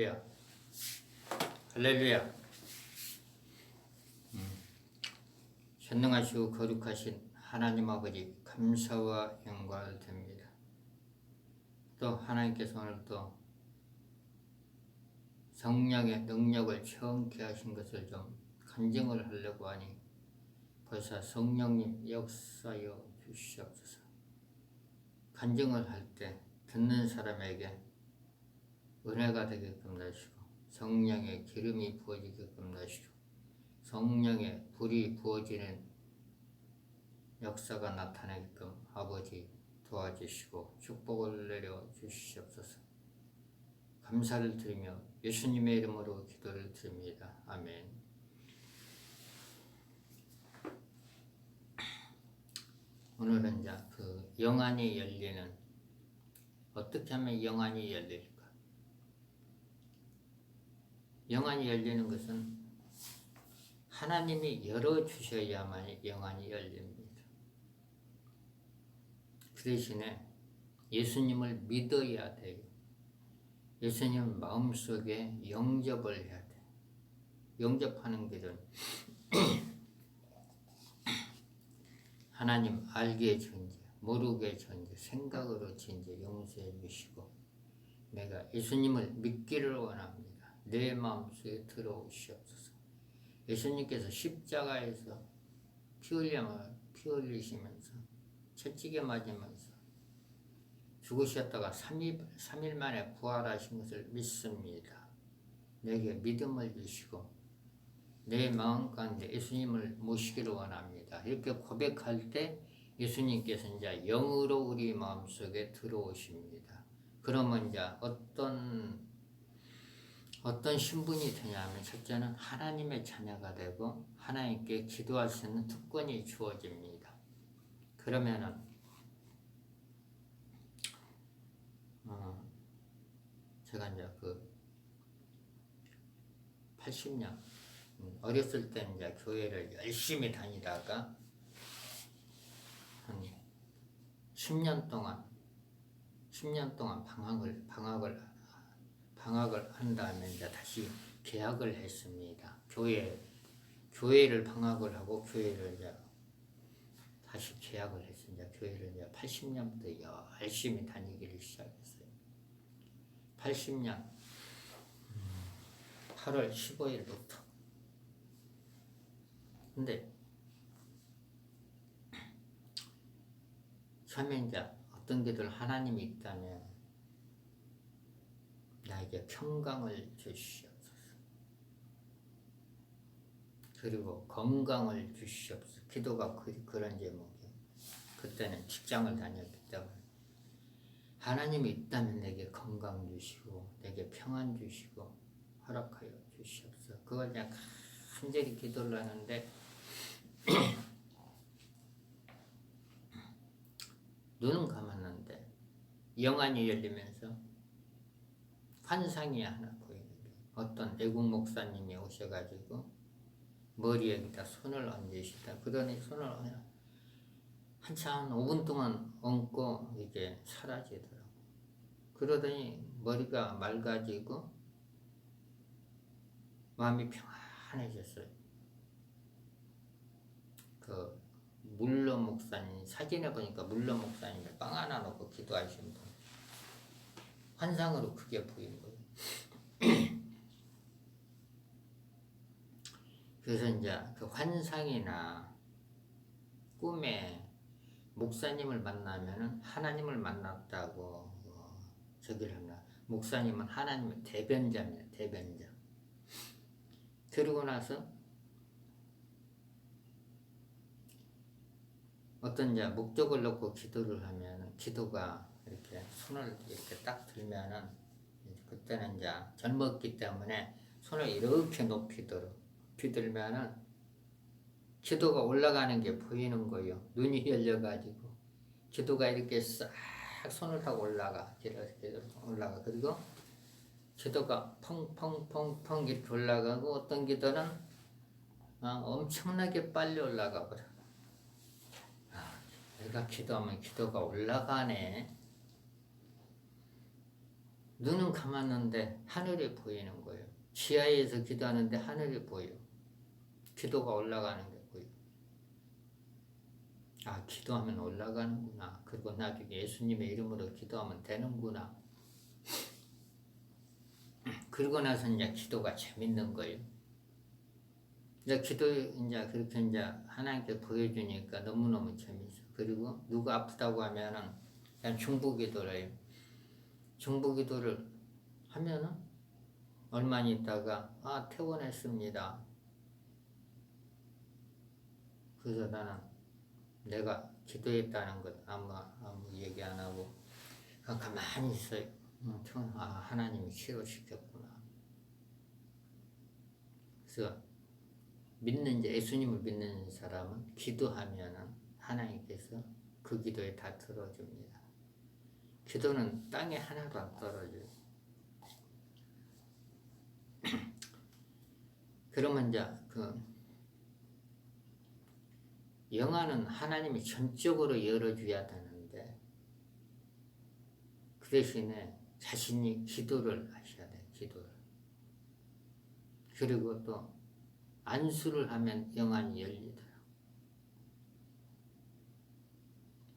할렐루야. 할렐루야. 전능하시고 거룩하신 하나님 아버지 감사와 영광을 드립니다. 또 하나님께서 오늘 또 성령의 능력을 체험케 하신 것을 좀 간증을 하려고 하니 벌써 성령님 역사여 주시옵소서. 간증을 할 때 듣는 사람에게 은혜가 되게끔 하시고 성령의 기름이 부어지게끔 하시고 성령의 불이 부어지는 역사가 나타나게끔 아버지 도와주시고 축복을 내려 주시옵소서. 감사를 드리며 예수님의 이름으로 기도를 드립니다. 아멘. 오늘은 이제 그 영안이 열리는, 어떻게 하면 영안이 열릴까? 영안이 열리는 것은 하나님이 열어주셔야만 영안이 열립니다. 그 대신에 예수님을 믿어야 돼요. 예수님 마음속에 영접을 해야 돼. 영접하는 것은 하나님 알게 전제, 모르게 전제, 생각으로 전제 용서해 주시고 내가 예수님을 믿기를 원합니다. 내 마음속에 들어오시옵소서. 예수님께서 십자가에서 피 흘리시면서 채찍에 맞으면서 죽으셨다가 3일 만에 부활하신 것을 믿습니다. 내게 믿음을 주시고 내 마음 가운데 예수님을 모시기를 원합니다. 이렇게 고백할 때 예수님께서 이제 영으로 우리 마음속에 들어오십니다. 그러면 이제 어떤 신분이 되냐면 첫째는 하나님의 자녀가 되고 하나님께 기도할 수 있는 특권이 주어집니다. 그러면은 제가 이제 그 80년 어렸을 때 이제 교회를 열심히 다니다가 한 10년 동안 방학을 한 다음에 이제 다시 개학을 했습니다. 교회를 방학을 하고 교회를 이제 다시 개학을 했습니다. 교회를 이제 80년부터 열심히 다니기를 시작했어요. 80년 8월 15일부터. 근데 처음에 이제 어떤 게들 하나님이 있다면 나에게 평강을 주시옵소서. 그리고 건강을 주시옵소서. 기도가 그런 제목이에요. 그때는 직장을 다녔기 때문에 하나님이 있다면 내게 건강 주시고 내게 평안 주시고 허락하여 주시옵소서. 그걸 그냥 간절히 기도를 하는데 눈은 감았는데 영안이 열리면서 환상이 하나 보이는 거예요. 어떤 외국 목사님이 오셔가지고 머리에다 손을 얹으시다. 그러니 손을 한참 5분 동안 얹고 이게 사라지더라고. 그러더니 머리가 맑아지고 마음이 평안해졌어요. 그 물러 목사님 사진에 보니까 물러 목사님이 빵 하나 넣고 기도하신 분. 환상으로 크게 보인 거예요. 그래서 이제 그 환상이나 꿈에 목사님을 만나면은 하나님을 만났다고 저기를 합니다. 목사님은 하나님의 대변자입니다. 대변자. 그러고 나서 어떤 이제 목적을 놓고 기도를 하면 기도가 이렇게 손을 이렇게 딱 들면은 그때는 이제 젊었기 때문에 손을 이렇게 높이 들면은 기도가 올라가는 게 보이는 거예요. 눈이 열려가지고 기도가 이렇게 싹 손을 타고 올라가. 그리고 기도가 펑펑펑펑 이렇게 올라가고 어떤 기도는 엄청나게 빨리 올라가 버려. 내가 기도하면 기도가 올라가네. 눈은 감았는데 하늘이 보이는 거예요. 지하에서 기도하는데 하늘이 보여. 기도가 올라가는 게 보여. 아, 기도하면 올라가는구나. 그리고 나중에 예수님의 이름으로 기도하면 되는구나. 그러고 나서 이제 기도가 재밌는 거예요. 이제 기도 이제 그렇게 이제 하나님께 보여주니까 너무너무 재밌어. 그리고 누가 아프다고 하면은 그냥 중보기도를 해요. 중보기도를 하면은 얼마 있다가 퇴원했습니다. 그래서 나는 내가 기도했다는 것 아무 얘기 안 하고 가만히 있어요. 하나님이 치료시켰구나. 그래서 예수님을 믿는 사람은 기도하면은 하나님께서 그 기도에 다 들어줍니다. 기도는 땅에 하나도 안 떨어져요. 그러면 이제 영안은 하나님이 전적으로 열어줘야 되는데 그 대신에 자신이 기도를 하셔야 돼요. 기도를. 그리고 또 안수를 하면 영안이 열리더라고요.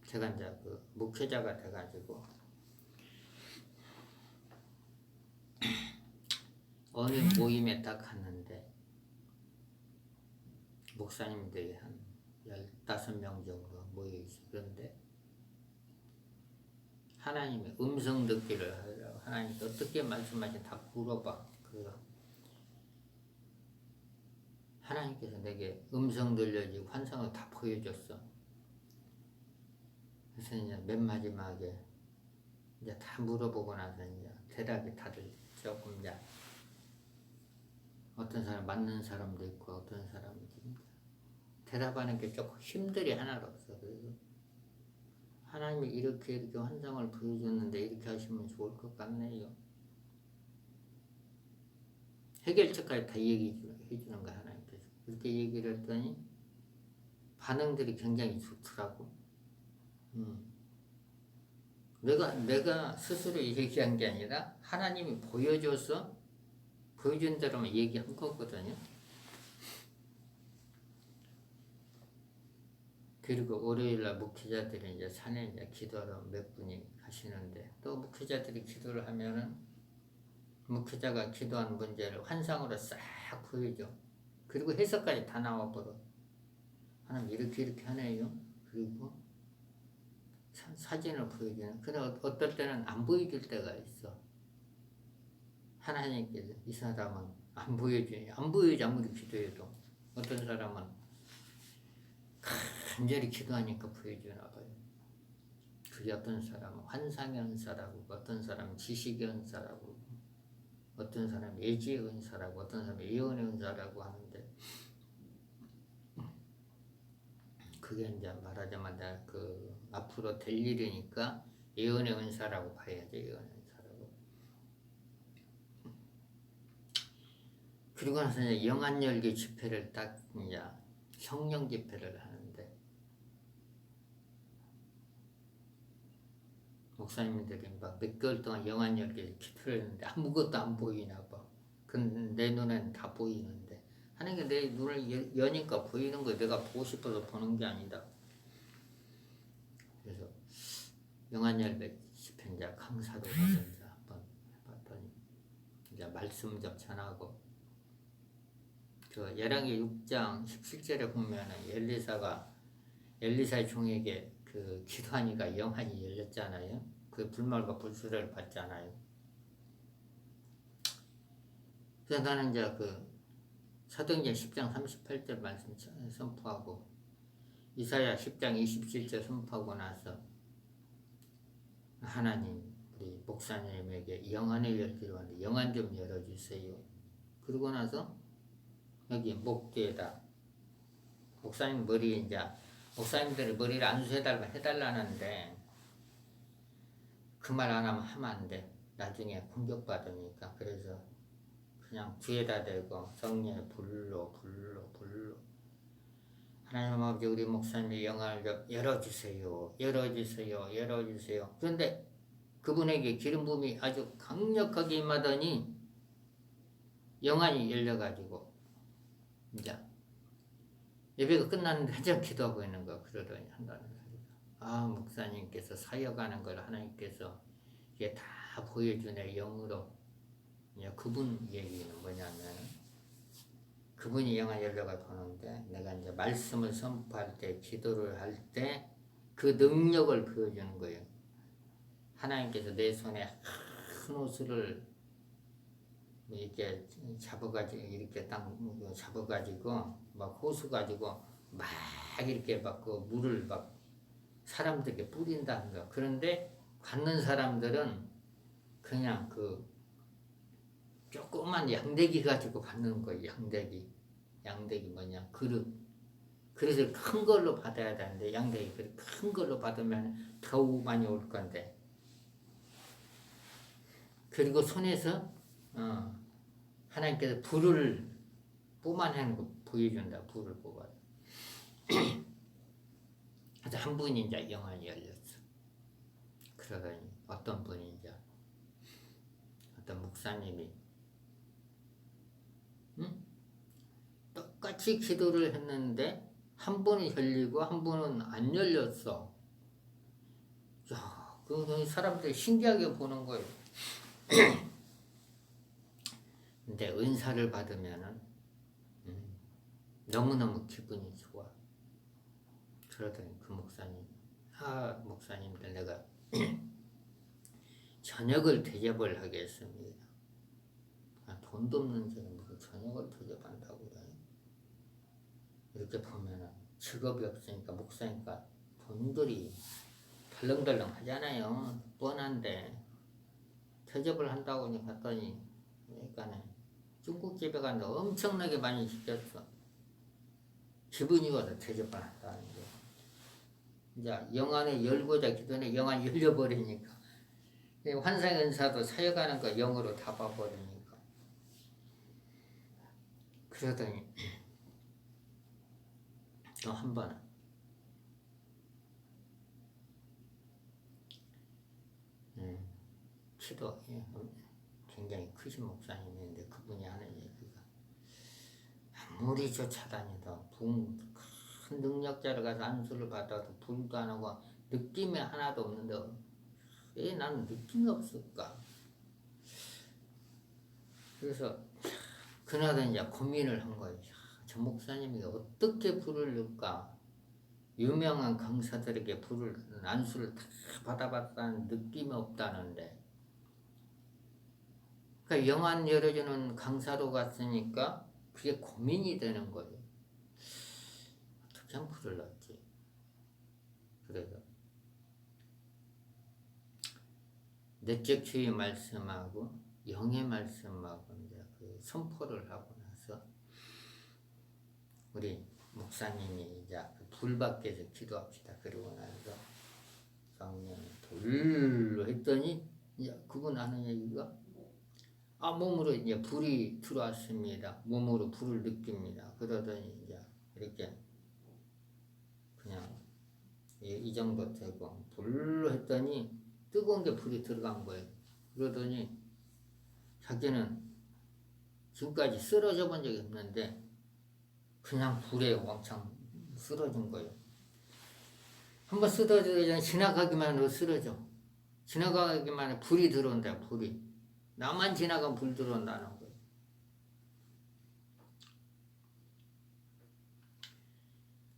제가 이제 목회자가 돼가지고 어느 모임에 딱 갔는데 목사님들이 한 15명 정도 모여있어요. 그런데 하나님의 음성 듣기를 하더라고. 하나님께 어떻게 말씀하시는지 다 물어봐. 하나님께서 내게 음성 들려지고 환상을 다 보여줬어. 그래서 이제 맨 마지막에 이제 다 물어보고 나서 이제 대답이 다들 조금 이제 어떤 사람 맞는 사람도 있고 어떤 사람은 대답하는 게 조금 힘들이 하나도 없어. 그래서 하나님이 이렇게 환상을 보여줬는데 이렇게 하시면 좋을 것 같네요. 해결책까지 다 얘기해 주는 거야, 하나님께서. 그렇게 얘기를 했더니 반응들이 굉장히 좋더라고. 내가 스스로 얘기한 게 아니라 하나님이 보여줘서 보여준 대로만 얘기한 거거든요. 그리고 월요일날 목회자들이 이제 산에 이제 기도하러 몇 분이 가시는데 또 목회자들이 기도를 하면은 목회자가 기도한 문제를 환상으로 싹 보여줘. 그리고 해석까지 다 나와버려. 하나님 이렇게 하네요. 그리고 사진을 보여주는. 근데 어떨 때는 안 보여줄 때가 있어. 하나님께서 이 사람은 안 보여주니 안 보여줘. 아무리 기도해도. 어떤 사람은 간절히 기도하니까 보여주나 봐요. 그게 어떤 사람은 환상의 은사라고, 어떤 사람은 지식의 은사라고, 어떤 사람은 예지의 은사라고, 어떤 사람은 예언의 은사라고 하는데 그게 이제 말하자면 앞으로 될 일이니까 예언의 은사라고 봐야죠. 예언의 은사라고. 그리고 나서 이제 영안열기 집회를 딱 이제 성령 집회를 하는데 목사님들이 막 몇 개월 동안 영안열기 집회를 했는데 아무것도 안 보이나 봐. 근데 내 눈엔 다 보이는데 하나님께 내 눈을 여니까 보이는 거 내가 보고 싶어서 보는 게 아니다. 그래서 영안열기 집회 이제 강사로 가서 이제 한번 해봤더니 이제 말씀 좀 전하고 열왕기 6장 17절에 보면은 엘리사의 종에게 기도하니까 영안이 열렸잖아요. 그 불말과 불수레를 받잖아요. 그래서 나는 이제 사도행전 10장 38절 말씀 선포하고 이사야 10장 27절 선포하고 나서 하나님 우리 목사님에게 영안을 열기로 하는데 영안 좀 열어주세요. 그러고 나서 여기 목뒤에다 목사님 머리에 이제 목사님들이 머리를 안수해달라는데 그 말 안 하면 안 돼. 나중에 공격받으니까. 그래서 그냥 뒤에다 대고 성령의 불로 하나님 아버지 우리 목사님의 영안을 열어주세요. 그런데 그분에게 기름 부음이 아주 강력하게 임하더니 영안이 열려가지고 이제 예배가 끝났는데 한참 기도하고 있는 거. 그러더니 한다는 소리가, 아, 목사님께서 사역하는 걸 하나님께서 이게 다 보여주네, 영으로. 이제 그분 얘기는 뭐냐면, 그분이 영안 열려가 보는데 내가 이제 말씀을 선포할 때, 기도를 할 때 그 능력을 보여주는 거예요. 하나님께서 내 손에 큰 호수를 이렇게 잡아가지고, 이렇게 딱 잡아가지고 막 호수 가지고 막 이렇게 막 그 물을 막 사람들에게 뿌린다는 거. 그런데 받는 사람들은 그냥 그 조그만 양대기 가지고 받는 거예요. 양대기 뭐냐, 그릇을 큰 걸로 받아야 되는데, 양대기 그릇 큰 걸로 받으면 더욱 많이 올 건데. 그리고 손에서 하나님께서 불을 뿜어내는 거 보여준다. 불을 뽑아. 그래서 한 분이 이제 영안이 열렸어. 그러더니 어떤 분이 이제, 어떤 목사님이 똑같이 기도를 했는데 한 분이 열리고 한 분은 안 열렸어. 야, 그 사람들이 신기하게 보는 거예요. 근데 은사를 받으면은 너무너무 기분이 좋아. 그러더니 그 목사님, 목사님들 내가 저녁을 대접을 하겠습니다. 돈도 없는 사람이 무슨 저녁을 대접한다고 그래. 이렇게 보면은 직업이 없으니까, 목사니까 돈들이 덜렁덜렁 하잖아요. 뻔한데 대접을 한다고 갔더니, 그러니까 중국집에 갔는데 엄청나게 많이 시켰어. 기분이 와서 대접을 한다는 게. 이제 영안을 열고자 기도는 영안이 열려버리니까, 환상 은사도 사역하는 거 영으로 다 봐버리니까. 그러더니 또 한 번은 키도 굉장히 크신 목사님인데, 그분이 하는 얘기가, 아무리 쫓아다니도 큰 능력자를 가서 안수를 받아도 불도 안 하고 느낌이 하나도 없는데 왜 나는 느낌이 없을까? 그래서 그날은 이제 고민을 한 거예요. 저 목사님이 어떻게 불을 넣을까? 유명한 강사들에게 안수를 다 받아봤다는 느낌이 없다는데, 그러니까 영안 열어주는 강사로 갔으니까 그게 고민이 되는 거예요. 어떻게 하면 불을 넣지? 그래서 내적 주의 말씀하고 영의 말씀하고 이제 그 선포를 하고 나서 우리 목사님이 이제 불 밖에서 기도합시다. 그러고 나서 성령이 불로 했더니 이제 그분 하는 얘기가, 몸으로 이제 불이 들어왔습니다. 몸으로 불을 느낍니다. 그러더니 이제 이렇게 그냥 이 정도 되고, 불로 했더니 뜨거운 게 불이 들어간 거예요. 그러더니 자기는 지금까지 쓰러져 본 적이 없는데 그냥 불에 왕창 쓰러진 거예요. 한번 쓰러지면 지나가기만 해도 쓰러져. 지나가기만 해 불이 들어온다. 불이. 나만 지나가면 불 들어온다는 거예요.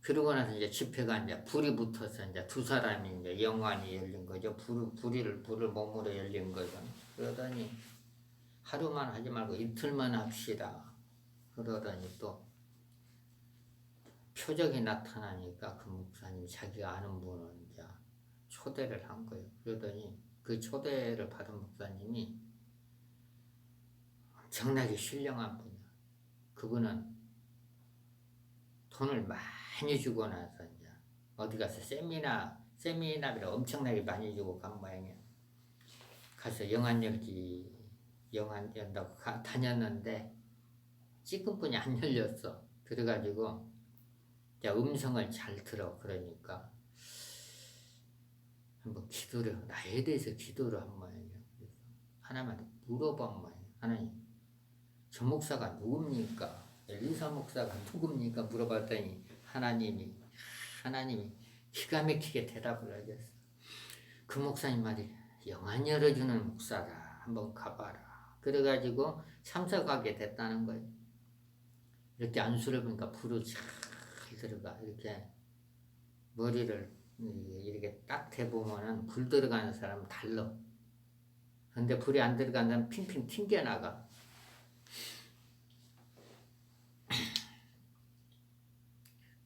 그러고 나서 이제 집회가 이제 불이 붙어서 이제 두 사람이 이제 영안이 열린 거죠. 불을 몸으로 열린 거죠. 그러더니 하루만 하지 말고 이틀만 합시다. 그러더니 또 표적이 나타나니까 그 목사님이 자기가 아는 분을 이제 초대를 한 거예요. 그러더니 그 초대를 받은 목사님이 엄청나게 신령한 분이야. 그분은 돈을 많이 주고 나서 이제 어디 가서 세미나비를 엄청나게 많이 주고 간 모양이야. 가서 영안 연다고 다녔는데 찌끈뿐이 안 열렸어. 그래가지고 이제 음성을 잘 들어. 그러니까 한번 기도를, 나에 대해서 기도를 한 모양이에요. 하나님한테 물어본 모양이에요. 하나님, 저 목사가 누굽니까? 엘리사 목사가 누굽니까? 물어봤더니 하나님이 기가 막히게 대답을 하겠어. 그 목사님 말이 영안 열어주는 목사다. 한번 가봐라. 그래가지고 참석하게 됐다는 거예요. 이렇게 안수를 보니까 불이 잘 들어가. 이렇게 머리를 이렇게 딱 대보면은 불 들어가는 사람은 달라. 근데 불이 안 들어가는 사람은 핑핑 튕겨나가.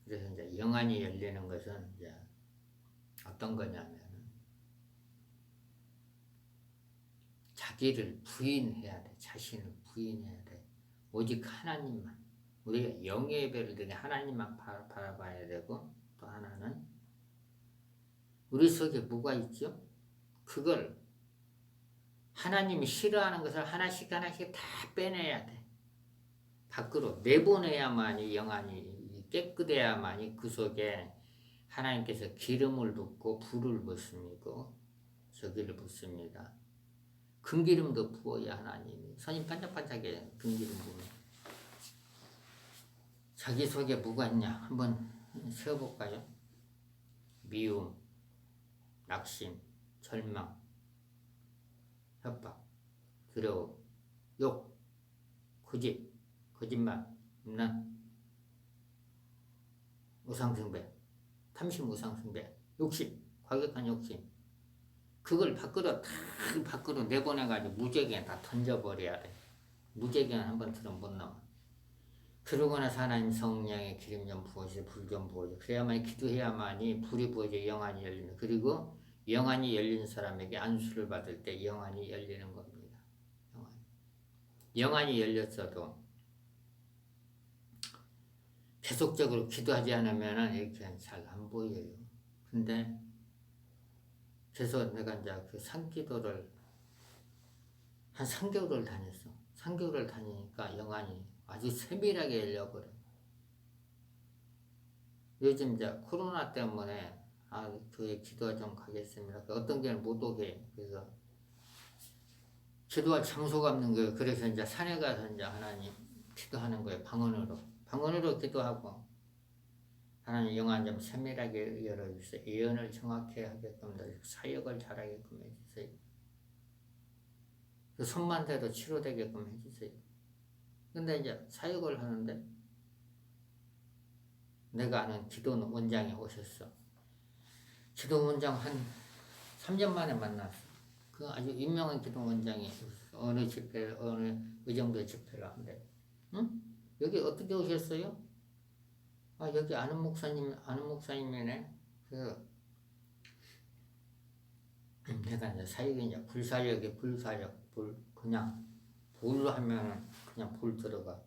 그래서 이제 영안이 열리는 것은 이제 어떤 거냐면 자기를 부인해야 돼. 자신을 부인해야 돼. 오직 하나님만. 우리가 영의 예배를 드리니 하나님만 바라봐야 되고, 또 하나는 우리 속에 뭐가 있죠? 그걸 하나님이 싫어하는 것을 하나씩 하나씩 다 빼내야 돼. 밖으로 내보내야만이 영안이 깨끗해야만이 그 속에 하나님께서 기름을 붓고 불을 붓습니다. 저기를 붓습니다. 금기름도 부어야 하나님이 선이 반짝반짝해. 금기름 부으면 자기 속에 뭐가 있냐 한번 세어볼까요? 미움, 낙심, 절망, 협박, 두려움, 욕, 고집, 거짓말, 음란, 우상숭배, 탐심, 우상숭배, 욕심, 과격한 욕심. 그걸 밖으로 내보내가지고 무제기에 다 던져버려야 돼. 무제기는 한번 들으면 못 나와. 그러고 나서 하나님 성령의 기름 좀 부어주세요. 불 좀 부어주세요. 그래야만 기도해야만이 불이 부어져 영안이 열리는. 그리고 영안이 열린 사람에게 안수를 받을 때 영안이 열리는 겁니다. 영안이 열렸어도 계속적으로 기도하지 않으면 이렇게 잘 안 보여요. 근데 그래서 내가 이제 그 산기도를 한 3개월을 다녔어. 3개월을 다니니까 영안이 아주 세밀하게 열려버려. 요즘 이제 코로나 때문에 교회 기도가 좀 가겠습니다. 어떤 교회는 못 오게. 그래서 기도할 장소가 없는 거예요. 그래서 이제 산에 가서 이제 하나님 기도하는 거예요. 방언으로 기도하고 하나님 영안 좀 세밀하게 열어주세요. 예언을 정확히 하게끔 사역을 잘하게끔 해주세요. 그 손만 대도 치료되게끔 해주세요. 근데 이제 사역을 하는데 내가 아는 기도 원장이 오셨어. 기도 원장 한 3년 만에 만났어. 그 아주 유명한 기도 원장이 어느 의정부에 집회를 하는데, 응? 여기 어떻게 오셨어요? 여기 아는 목사님이네. 내가 이제 사역이 이제 불사역, 그냥 불로 하면은 그냥 불 들어가.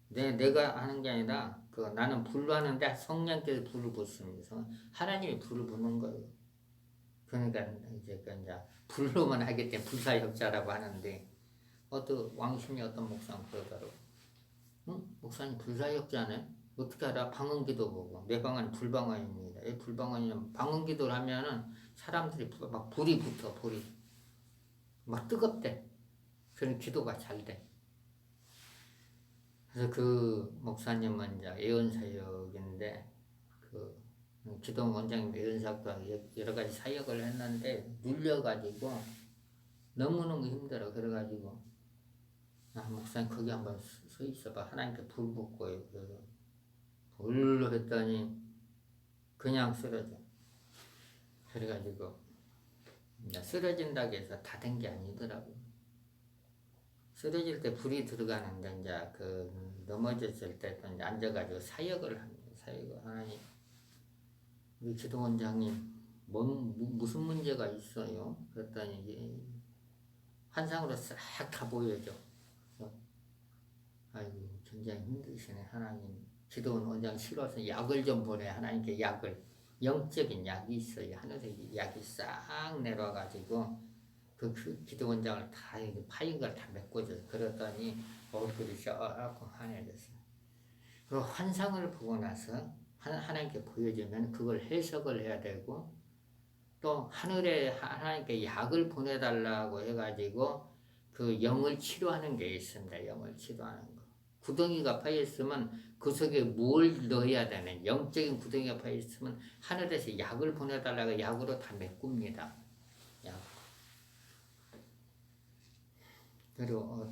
내가 하는 게 아니라 나는 불로 하는데 성령께서 불을 붓습니다. 하나님이 불을 붓는 거예요. 그러니까 이제 불로만 하기 때문에 불사역자라고 하는데 왕신이 어떤 목사는 그러더라고. 응? 목사님 불사역자네? 어떻게 알아? 방언기도 보고. 내 방언은 불방언입니다. 이 불방언이면 방언기도를 하면은 사람들이 막 불이 붙어. 막 뜨겁대. 그런 기도가 잘 돼. 그래서 그 목사님은 이제 예언사역인데 기도 원장님 예언사역과 여러 가지 사역을 했는데 눌려가지고 너무너무 힘들어. 그래가지고 목사님 거기 한번 서 있어봐. 하나님께 불 붓고요. 그래서 불로 했더니 그냥 쓰러져. 그래가지고 이제 쓰러진다고 해서 다 된 게 아니더라고. 쓰러질 때 불이 들어가는데 이제 넘어졌을 때 또 이제 앉아가지고 사역을 합니다. 사역을 하나님 우리 기도 원장님 무슨 문제가 있어요? 그랬더니 환상으로 싹 다 보여줘. 아이고 굉장히 힘드시네. 하나님 기도 원장 싫어서 약을 좀 보내. 하나님께 약을 영적인 약이 있어요. 하늘에서 약이 싹 내려와가지고 그 기도 원장을 다 파인 걸 다 메꿔줘요. 그러더니 얼굴이 셔갖고 환해졌어요. 그 환상을 보고 나서 하나님께 보여주면 그걸 해석을 해야 되고 또 하늘에 하나님께 약을 보내달라고 해가지고 그 영을 치료하는 게 있습니다. 영을 치료하는 거. 구덩이가 파여 있으면 그 속에 뭘 넣어야 되는 영적인 구덩이가 파여 있으면 하늘에서 약을 보내달라고 약으로 다 메꿉니다. 약. 그리고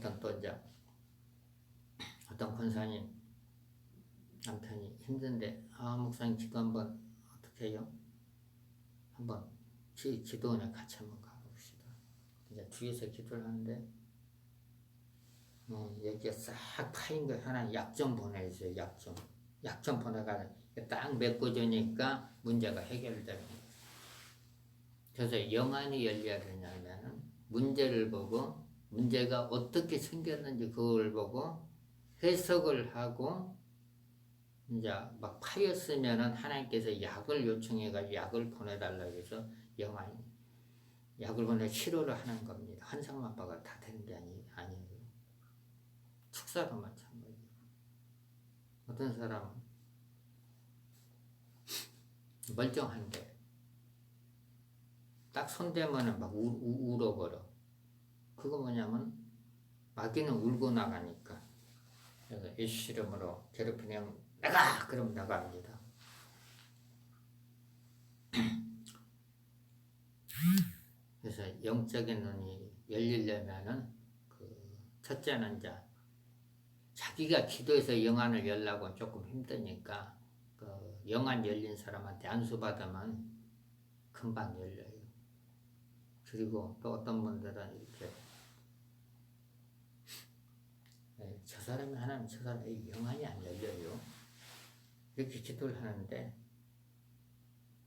어떤 권사님 남편이 힘든데 목사님 기도 한번 어떻게 해요? 한번 기도원에 같이 한번 가봅시다. 이제 뒤에서 기도를 하는데 여기가 싹 파인 거 하나 약 좀 보내주세요. 약 좀 보내가지고 딱 메꿔주니까 문제가 해결되는 거예요. 그래서 영안이 열려야 되냐면 문제를 보고 문제가 어떻게 생겼는지 그걸 보고 해석을 하고 이제 막 파였으면은 하나님께서 약을 요청해가지고 약을 보내달라고 해서 영안이 약을 보내 치료를 하는 겁니다. 환상만파가 다 되는 게 아니에요. 축사도 마찬가지고 어떤 사람은 멀쩡한데 딱 손대면은 막 울어버려. 그거 뭐냐면 마귀는 울고 나가니까. 그래서 예수 이름으로 괴롭히는 영 나가! 그럼 나갑니다. 그래서 영적인 눈이 열리려면은 첫째는 이제 자기가 기도해서 영안을 열라고 조금 힘드니까 영안 열린 사람한테 안수 받으면 금방 열려요. 그리고 또 어떤 분들은 이렇게 저 사람이 하나님 저 사람이 영안이 안 열려요. 이렇게 기도를 하는데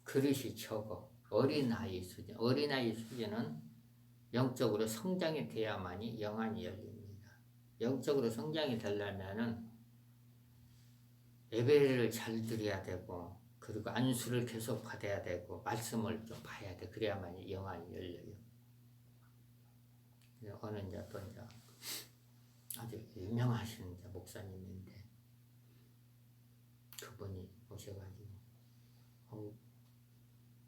그릇이 적어. 어린아이 수준은 영적으로 성장이 돼야만이 영안이 열립니다. 영적으로 성장이 되려면은 예배를 잘 드려야 되고 그리고 안수를 계속 받아야 되고 말씀을 좀 봐야 돼. 그래야만이 영안이 열려요. 어느 이제 또 이제 아주 유명하신 이제 목사님인데 그분이 오셔가지고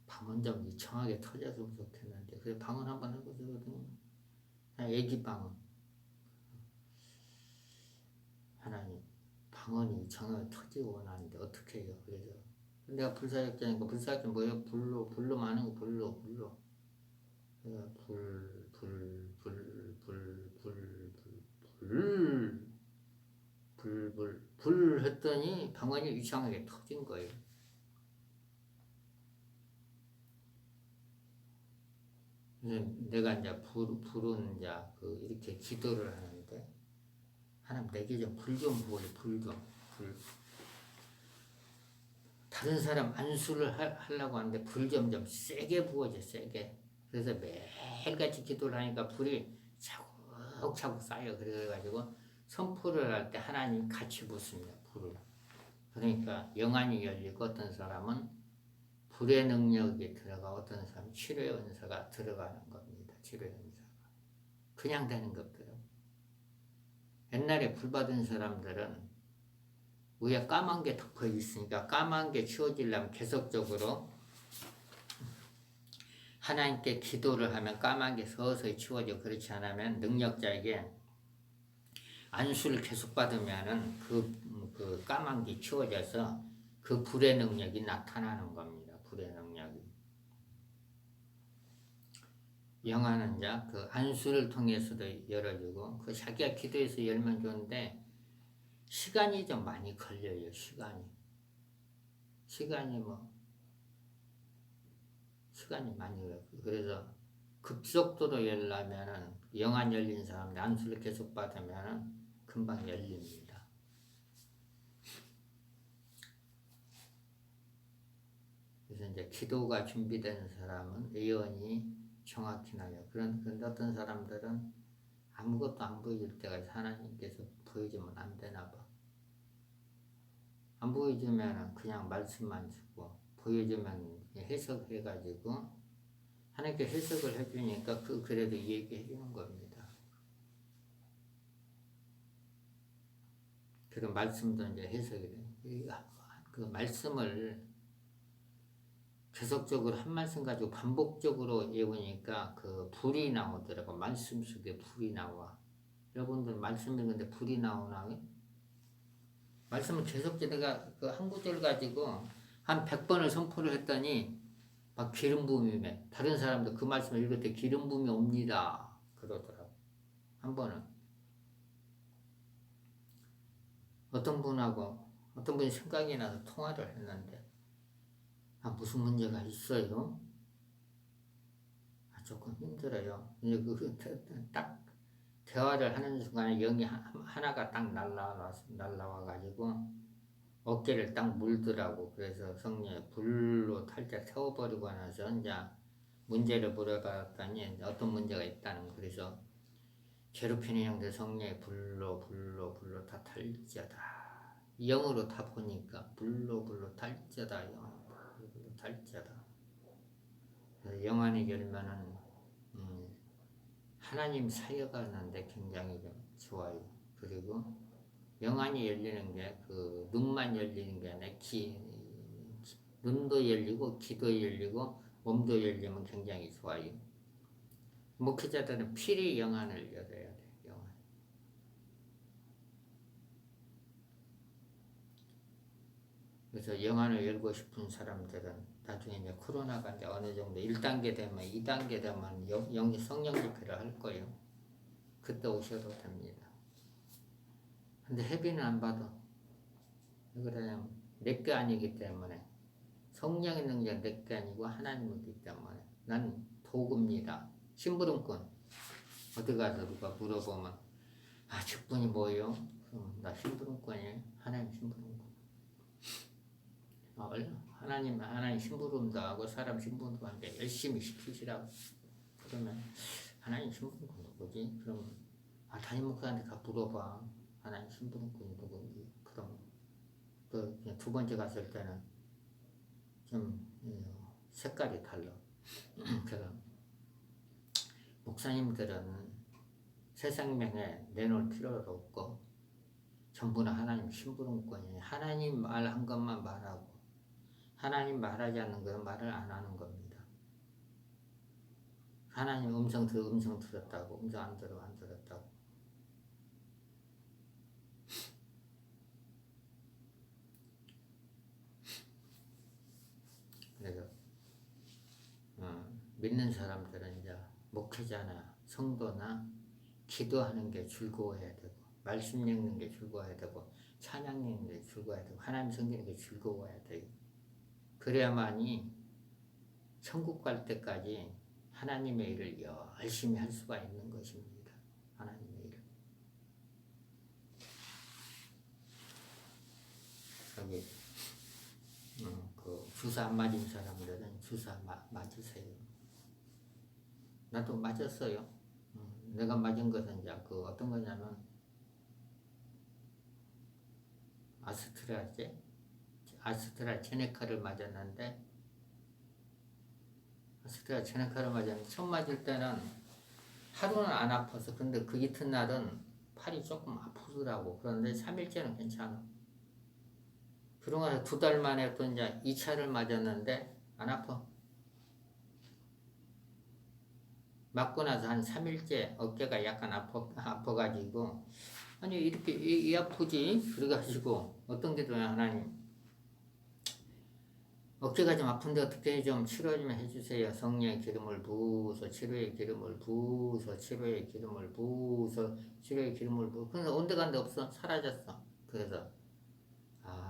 방언 좀 이청하게 터졌으면 좋겠는데 그래서 방언 한번 해보시거든요. 애기 방언. 하나님 방언이 이청하게 터지고 나는데 어떻게 해요? 그래서 내가 불사역자니까 불사역자 뭐예요? 불로 많은 거 불로. 그래서 불 했더니 방언이 이상하게 터진 거예요. 내가 이제 불은 이제 이렇게 기도를 하는데 하나님 내게 좀 불 좀 부어요. 불. 다른 사람 안수를 하려고 하는데 불 좀 세게 부어줘. 세게. 그래서 매일같이 기도를 하니까 불이 차곡차곡 쌓여. 그래가지고 선포를 할 때 하나님 같이 붓습니다. 불을. 그러니까 영안이 열리고 어떤 사람은 불의 능력이 들어가 어떤 사람은 치료의 은사가 들어가는 겁니다. 치료의 은사가. 그냥 되는 것들은. 옛날에 불 받은 사람들은 위에 까만 게 덮어 있으니까 까만 게 치워지려면 계속적으로 하나님께 기도를 하면 까만 게 서서히 치워져. 그렇지 않으면 능력자에게 안수를 계속 받으면은 그 까만 게 치워져서 그 불의 능력이 나타나는 겁니다. 불의 능력이. 영화는 이제 그 안수를 통해서도 열어주고 그 자기가 기도해서 열면 좋은데 시간이 좀 많이 걸려요. 시간이 많이 걸려요. 그래서 급속도로 열려면은 영안 열린 사람 안수를 계속 받으면은 금방 열립니다. 그래서 이제 기도가 준비된 사람은 예언이 정확히 나요. 그런데 어떤 사람들은 아무것도 안 보여줄 때가 하나님께서 보여주면 안 되나 봐. 안 보여주면 그냥 말씀만 주고 보여주면 해석해가지고 하나님께 해석을 해주니까 그래도 얘기해 주는 겁니다. 그 말씀도 이제 해석이 돼요. 그 말씀을 계속적으로 한 말씀 가지고 반복적으로 외우니까 그 불이 나오더라고. 말씀 속에 불이 나와. 여러분들 말씀 읽는데 불이 나오나? 말씀을 계속 내가 그 한 구절 가지고 한 100번을 선포를 했더니 막 기름 부음이 다른 사람도 그 말씀을 읽을 때 기름 부음이 옵니다. 그러더라고. 한 번은 어떤 분이 생각이 나서 통화를 했는데 무슨 문제가 있어요? 조금 힘들어요. 이제 딱 대화를 하는 순간에 영이 하나가 딱 날라와가지고 어깨를 딱 물더라고. 그래서 성령의 불로 탈자 태워버리고 나서 이제 문제를 물어봤더니 어떤 문제가 있다는 거. 그래서 괴롭히는 형들 성령의 불로 다 탈자다. 영어로 다 보니까 불로 탈자다. 영어로 불로 탈자다. 영안이 열면은 하나님 사역하는데 굉장히 좀 좋아요. 그리고 영안이 열리는 게 그 눈만 열리는 게 아니라 눈도 열리고 귀도 열리고 몸도 열리면 굉장히 좋아요. 목회자들은 필히 영안을 열어야 돼. 영안. 그래서 영안을 열고 싶은 사람들은 나중에 이제 코로나가 이제 어느 정도 1단계 되면 2단계 되면 영이 성령 집회를 할 거예요. 그때 오셔도 됩니다. 근데 회비는 안 받아. 왜 그러냐면 내게 아니기 때문에 성령의 능력 내게 아니고 하나님이기 때문에 난 도구입니다. 심부름꾼. 어디 가서 누가 물어보면 직분이 뭐예요? 그럼 나 심부름꾼이에요. 하나님 심부름꾼. 하나님 심부름도 하고 사람 심부름도 하는데 열심히 시키시라고. 그러면 하나님 심부름꾼 누구지? 그럼 담임 목사한테 가 물어봐. 하나님 심부름꾼이 누구지? 그럼 두 번째 갔을 때는 좀 색깔이 달라. 그래서 목사님들은 새 생명에 내놓을 필요도 없고 전부는 하나님 심부름꾼이에요. 하나님 말한 것만 말하고 하나님 말하지 않는 것은 말을 안 하는 겁니다. 하나님 음성 들었다고 음성 안 들었다고. 그래서 믿는 사람들은 이제 목회자나 성도나 기도하는 게 즐거워야 되고 말씀 읽는 게 즐거워야 되고 찬양 읽는 게 즐거워야 되고 하나님 섬기는 게 즐거워야 돼요. 그래야만이 천국 갈 때까지 하나님의 일을 열심히 할 수가 있는 것입니다. 하나님의 일을. 여기 그 주사 안 맞은 사람들은 주사 맞으세요. 나도 맞았어요. 내가 맞은 것은 이제 그 어떤 거냐면 아스트라제네카를 맞았는데 아스트라제네카를 맞았는데 처음 맞을 때는 하루는 안 아파서 근데 그 이튿날은 팔이 조금 아프더라고. 그런데 3일째는 괜찮아. 그러고 나서 2달 만에 또 이제 2차를 맞았는데 안 아파. 맞고 나서 한 3일째 어깨가 약간 아파가지고 아니 이렇게 이 아프지? 그래가지고 어떤 게 도냐 하나님 어깨가 좀 아픈데 어떻게 좀 치료 좀 해주세요. 성령의 기름을 부으소 치료의 기름을 부으소 치료의 기름을 부으소 치료의 기름을 부으소. 근데 온데간데 없어. 사라졌어. 그래서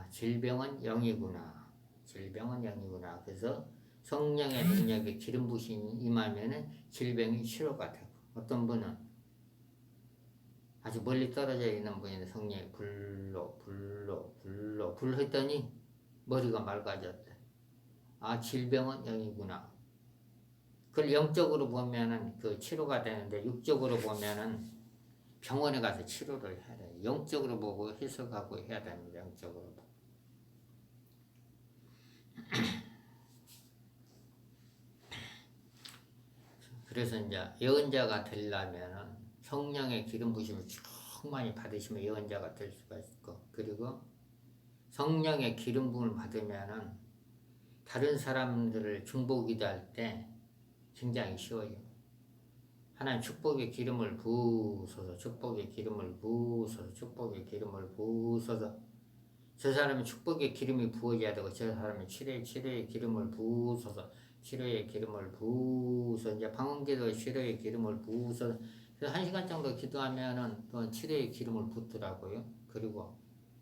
질병은 영이구나. 질병은 영이구나. 그래서 성령의 능력에 기름 부심이 임하면은 질병이 치료가 되고 어떤 분은 아주 멀리 떨어져 있는 분인데 성령이 불로 했더니 머리가 맑아졌대. 질병은 영이구나. 그걸 영적으로 보면은 그 치료가 되는데 육적으로 보면은 병원에 가서 치료를 해야 돼. 영적으로 보고 해석하고 해야 됩니다. 영적으로 보고. 그래서 이제 예언자가 되려면은 성령의 기름 부심을 충만히 받으시면 예언자가 될 수가 있고, 그리고 성령의 기름 부음을 받으면은 다른 사람들을 중보기도할 때 굉장히 쉬워요. 하나님 축복의 기름을 부으소서, 축복의 기름을 부으소서, 축복의 기름을 부으소서. 저 사람이 축복의 기름이 부어져야 되고, 저 사람이 치료의 기름을 부으소서, 치료의 기름을 부으소서. 이제 방언기도 치료의 기름을 부으소서. 그래서 1시간 정도 기도하면은 또 치료의 기름을 붓더라고요. 그리고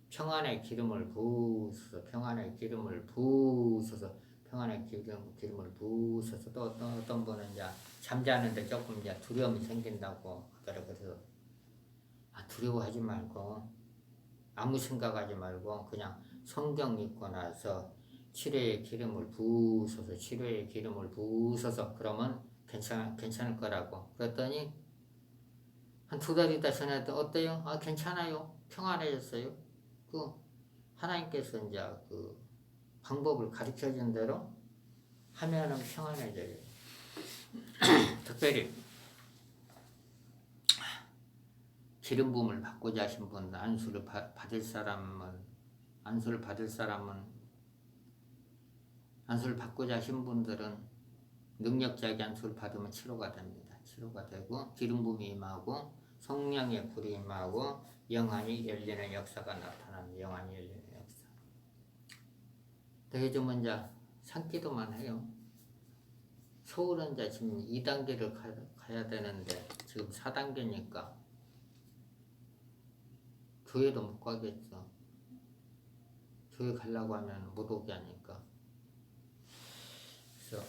평안의 기름을 부으소서, 평안의 기름을 부으소서, 평안의 기름을 부으소서. 또 어떤 분은 이제 잠자는데 조금 이제 두려움이 생긴다고 하더라고요. 그래서 두려워하지 말고 아무 생각하지 말고 그냥 성경 읽고 나서 치료의 기름을 부으소서, 치료의 기름을 부으소서. 그러면 괜찮을 거라고. 그랬더니 한 2달 있다 전화했더니 어때요? 괜찮아요. 평안해졌어요. 그 하나님께서 이제 그 방법을 가르쳐 준 대로 하면은 평안해져요. 특별히 기름 부음을 받고자 하신 분, 안수를 받을 사람은 안수를 받고자 하신 분들은 능력자에게 안수를 받으면 치료가 됩니다. 치료가 되고 기름 부음이 임하고 성령의 불이 임하고 영안이 열리는 역사가 나타납니다. 영안이 열리는 역사. 요즘은 이제 산기도만 해요. 서울은 이제 지금 2단계를 가야 되는데 지금 4단계니까 교회도 못 가겠어. 교회 가려고 하면 못 오게 하니까. 그래서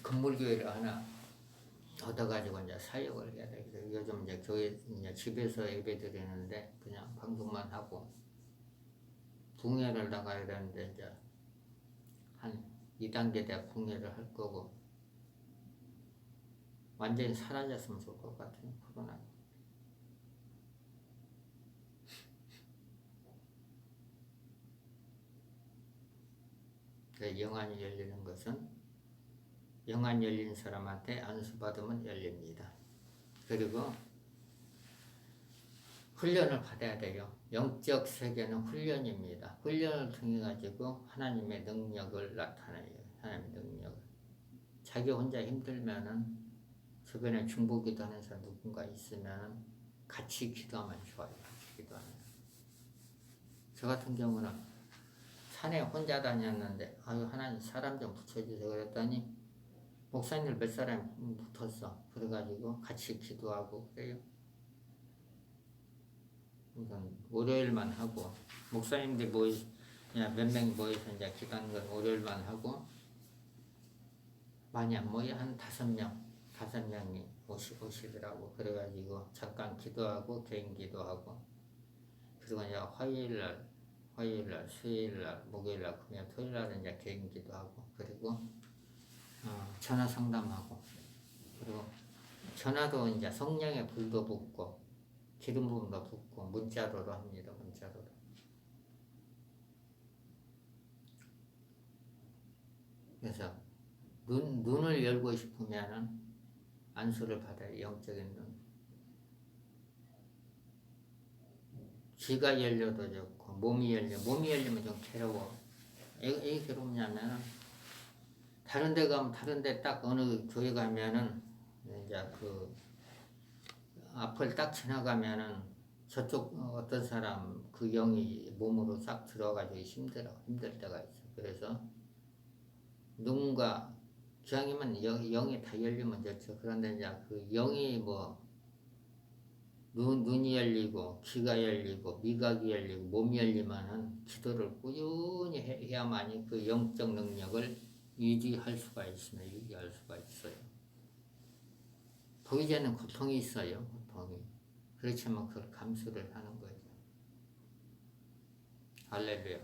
건물교회를 하나 얻어가지고 이제 사역을 해야 되겠어요. 요즘 이제 교회 이제 집에서 예배 드리는데 그냥 방송만 하고 붕회를 나가야 되는데 이제 한 2단계 돼 붕회를 할 거고 완전히 사라졌으면 좋을 것 같아요. 코로나. 영안이 열리는 것은 영안 열린 사람한테 안수받으면 열립니다. 그리고 훈련을 받아야 돼요. 영적 세계는 훈련입니다. 훈련을 통해 가지고 하나님의 능력을 나타내요. 하나님의 능력을. 자기 혼자 힘들면은 주변에 중보기도 하는 사람 누군가 있으면 같이 기도하면 좋아요. 같이 기도하면. 저 같은 경우는 산에 혼자 다녔는데 하나님 사람 좀 붙여주세요 그랬더니 목사님들 몇 사람 붙었어. 그래가지고 같이 기도하고 그래요. 우선 월요일만 하고 목사님들 그냥 몇 명 모여서 이제 기도하는 건 월요일만 하고 많이 안 모여 한 5명이 오시더라고. 그래가지고 잠깐 기도하고 개인 기도하고 그리고 이제 화요일날, 수요일날, 목요일날, 금요일, 토요일날은 이제 개인 기도하고 그리고 전화 상담하고 그리고 전화도 이제 성령의 불도 붓고 기름 부음도 붓고 문자로도 합니다. 문자로도. 그래서 눈을 열고 싶으면은 안수를 받아요. 영적인 눈. 귀가 열려도 좋고 몸이 열리면 좀 괴로워. 왜 괴롭냐면 다른 데 가면 다른 데 딱 어느 교회 가면은 이제 그 앞을 딱 지나가면은 저쪽 어떤 사람 그 영이 몸으로 싹 들어가지고 힘들 때가 있어. 그래서 누군가 기왕이면 영이 다 열리면 좋죠. 그런데 이제 그 영이 눈이 열리고 귀가 열리고 미각이 열리고 몸이 열리면은 기도를 꾸준히 해야만이 그 영적 능력을 유지할 수가 있어요. 보이지 않는 고통이 있어요. 고통이. 그렇지만 그걸 감수를 하는 거죠. 할렐루야.